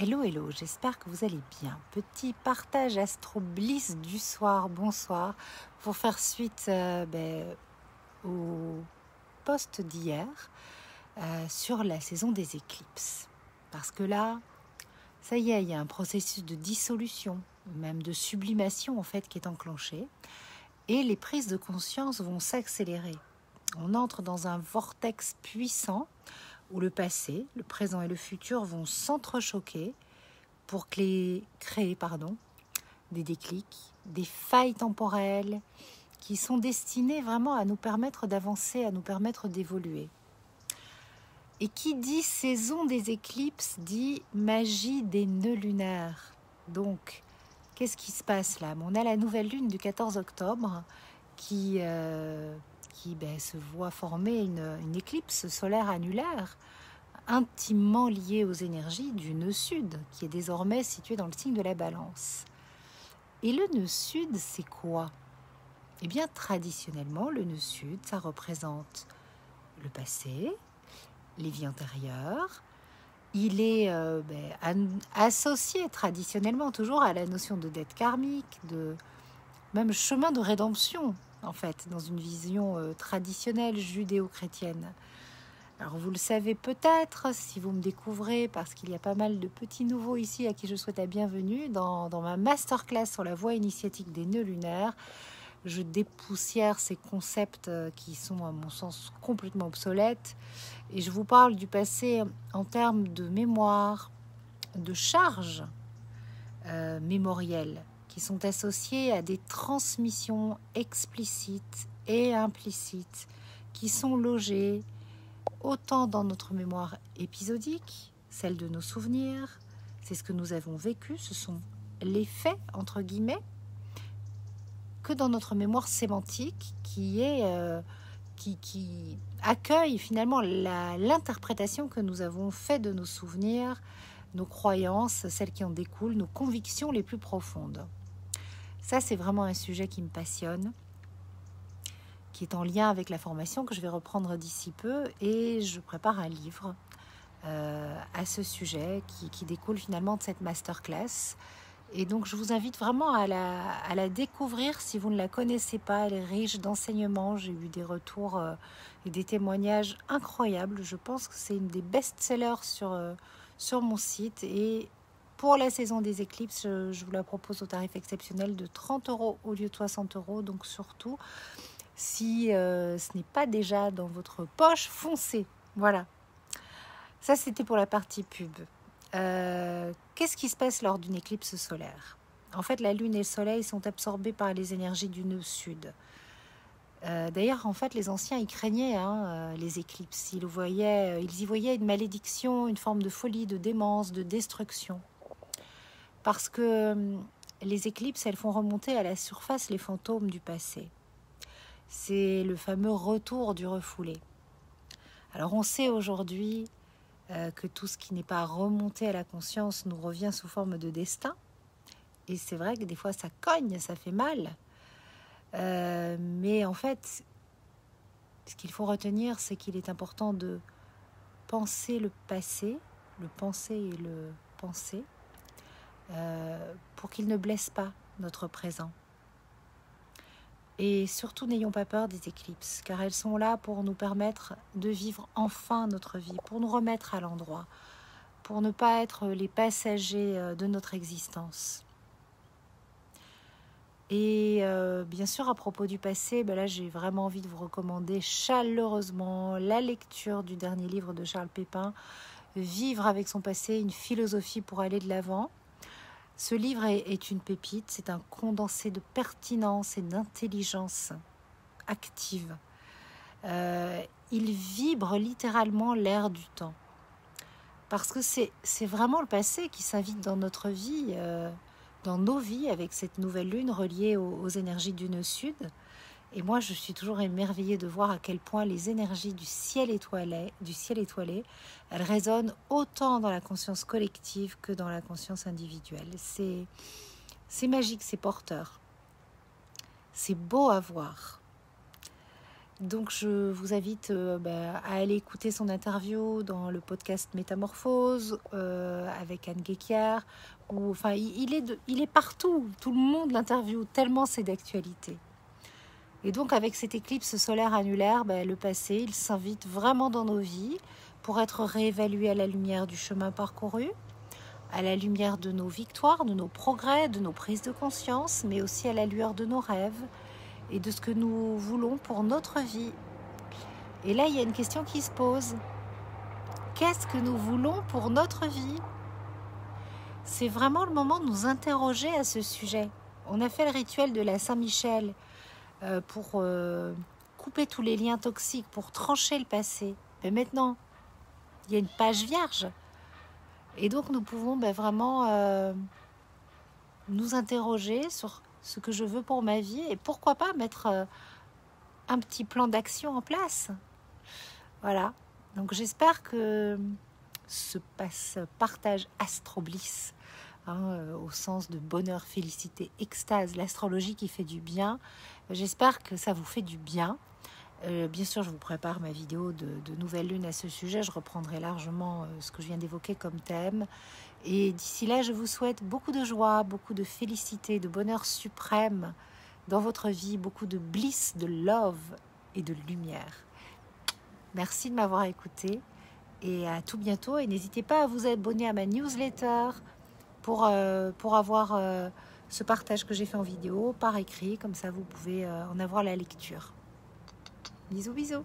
Hello, hello, j'espère que vous allez bien. Petit partage Astro Bliss du soir, bonsoir, pour faire suite au post d'hier sur la saison des éclipses. Parce que là, ça y est, il y a un processus de dissolution, même de sublimation en fait qui est enclenché. Et les prises de conscience vont s'accélérer. On entre dans un vortex puissant où le passé, le présent et le futur vont s'entrechoquer pour créer des déclics, des failles temporelles qui sont destinées vraiment à nous permettre d'avancer, à nous permettre d'évoluer. Et qui dit saison des éclipses dit magie des nœuds lunaires. Donc, qu'est-ce qui se passe là? On a la nouvelle lune du 14 octobre qui se voit former une éclipse solaire annulaire intimement liée aux énergies du nœud sud, qui est désormais situé dans le signe de la Balance. Et le nœud sud, c'est quoi? Eh bien, traditionnellement, le nœud sud, ça représente le passé, les vies antérieures. Il est associé traditionnellement toujours à la notion de dette karmique, de même chemin de rédemption, en fait, dans une vision traditionnelle judéo-chrétienne. Alors vous le savez peut-être si vous me découvrez, parce qu'il y a pas mal de petits nouveaux ici à qui je souhaite la bienvenue. Dans ma masterclass sur la voie initiatique des nœuds lunaires, je dépoussière ces concepts qui sont à mon sens complètement obsolètes et je vous parle du passé en termes de mémoire, de charges mémorielles qui sont associées à des transmissions explicites et implicites qui sont logées autant dans notre mémoire épisodique, celle de nos souvenirs, c'est ce que nous avons vécu, ce sont les faits, entre guillemets, que dans notre mémoire sémantique qui accueille finalement l'interprétation que nous avons faite de nos souvenirs, nos croyances, celles qui en découlent, nos convictions les plus profondes. Ça, c'est vraiment un sujet qui me passionne, qui est en lien avec la formation que je vais reprendre d'ici peu, et je prépare un livre à ce sujet qui découle finalement de cette masterclass. Et donc je vous invite vraiment à la découvrir si vous ne la connaissez pas. Elle est riche d'enseignements, j'ai eu des retours et des témoignages incroyables. Je pense que c'est une des best-sellers sur mon site, et pour la saison des éclipses, je vous la propose au tarif exceptionnel de 30 € au lieu de 60 €. Donc surtout, si ce n'est pas déjà dans votre poche, foncez. Voilà. Ça, c'était pour la partie pub. Qu'est-ce qui se passe lors d'une éclipse solaire? En fait, la Lune et le Soleil sont absorbés par les énergies du nœud sud. D'ailleurs, en fait, les anciens y craignaient les éclipses. Ils y voyaient une malédiction, une forme de folie, de démence, de destruction. Parce que les éclipses, elles font remonter à la surface les fantômes du passé. C'est le fameux retour du refoulé. Alors on sait aujourd'hui que tout ce qui n'est pas remonté à la conscience nous revient sous forme de destin. Et c'est vrai que des fois ça cogne, ça fait mal. Mais en fait, ce qu'il faut retenir, c'est qu'il est important de penser le passé, le penser et le penser, pour qu'il ne blesse pas notre présent. Et surtout, n'ayons pas peur des éclipses, car elles sont là pour nous permettre de vivre enfin notre vie, pour nous remettre à l'endroit, pour ne pas être les passagers de notre existence. Et bien sûr, à propos du passé, là, j'ai vraiment envie de vous recommander chaleureusement la lecture du dernier livre de Charles Pépin, Vivre avec son passé, une philosophie pour aller de l'avant. Ce livre est une pépite, c'est un condensé de pertinence et d'intelligence active. Il vibre littéralement l'air du temps. Parce que c'est vraiment le passé qui s'invite dans notre vie, dans nos vies, avec cette nouvelle lune reliée aux énergies du nœud sud. Et moi, je suis toujours émerveillée de voir à quel point les énergies du ciel étoilé, elles résonnent autant dans la conscience collective que dans la conscience individuelle. C'est magique, c'est porteur. C'est beau à voir. Donc je vous invite à aller écouter son interview dans le podcast Métamorphose avec Anne Guéquier. Enfin, il est partout, tout le monde l'interviewe, tellement c'est d'actualité. Et donc avec cette éclipse solaire annulaire, le passé, il s'invite vraiment dans nos vies pour être réévalué à la lumière du chemin parcouru, à la lumière de nos victoires, de nos progrès, de nos prises de conscience, mais aussi à la lueur de nos rêves et de ce que nous voulons pour notre vie. Et là, il y a une question qui se pose. Qu'est-ce que nous voulons pour notre vie? C'est vraiment le moment de nous interroger à ce sujet. On a fait le rituel de la Saint-Michel pour couper tous les liens toxiques, pour trancher le passé. Mais maintenant, il y a une page vierge. Et donc, nous pouvons vraiment nous interroger sur ce que je veux pour ma vie et pourquoi pas mettre un petit plan d'action en place. Voilà. Donc, j'espère que ce partage astrobliss, au sens de bonheur, félicité, extase, l'astrologie qui fait du bien, j'espère que ça vous fait du bien. Bien sûr, je vous prépare ma vidéo de nouvelle lune à ce sujet. Je reprendrai largement ce que je viens d'évoquer comme thème. Et d'ici là, je vous souhaite beaucoup de joie, beaucoup de félicité, de bonheur suprême dans votre vie, beaucoup de bliss, de love et de lumière. Merci de m'avoir écouté et à tout bientôt. Et n'hésitez pas à vous abonner à ma newsletter pour avoir ce partage que j'ai fait en vidéo par écrit. Comme ça, vous pouvez en avoir la lecture. Bisous, bisous.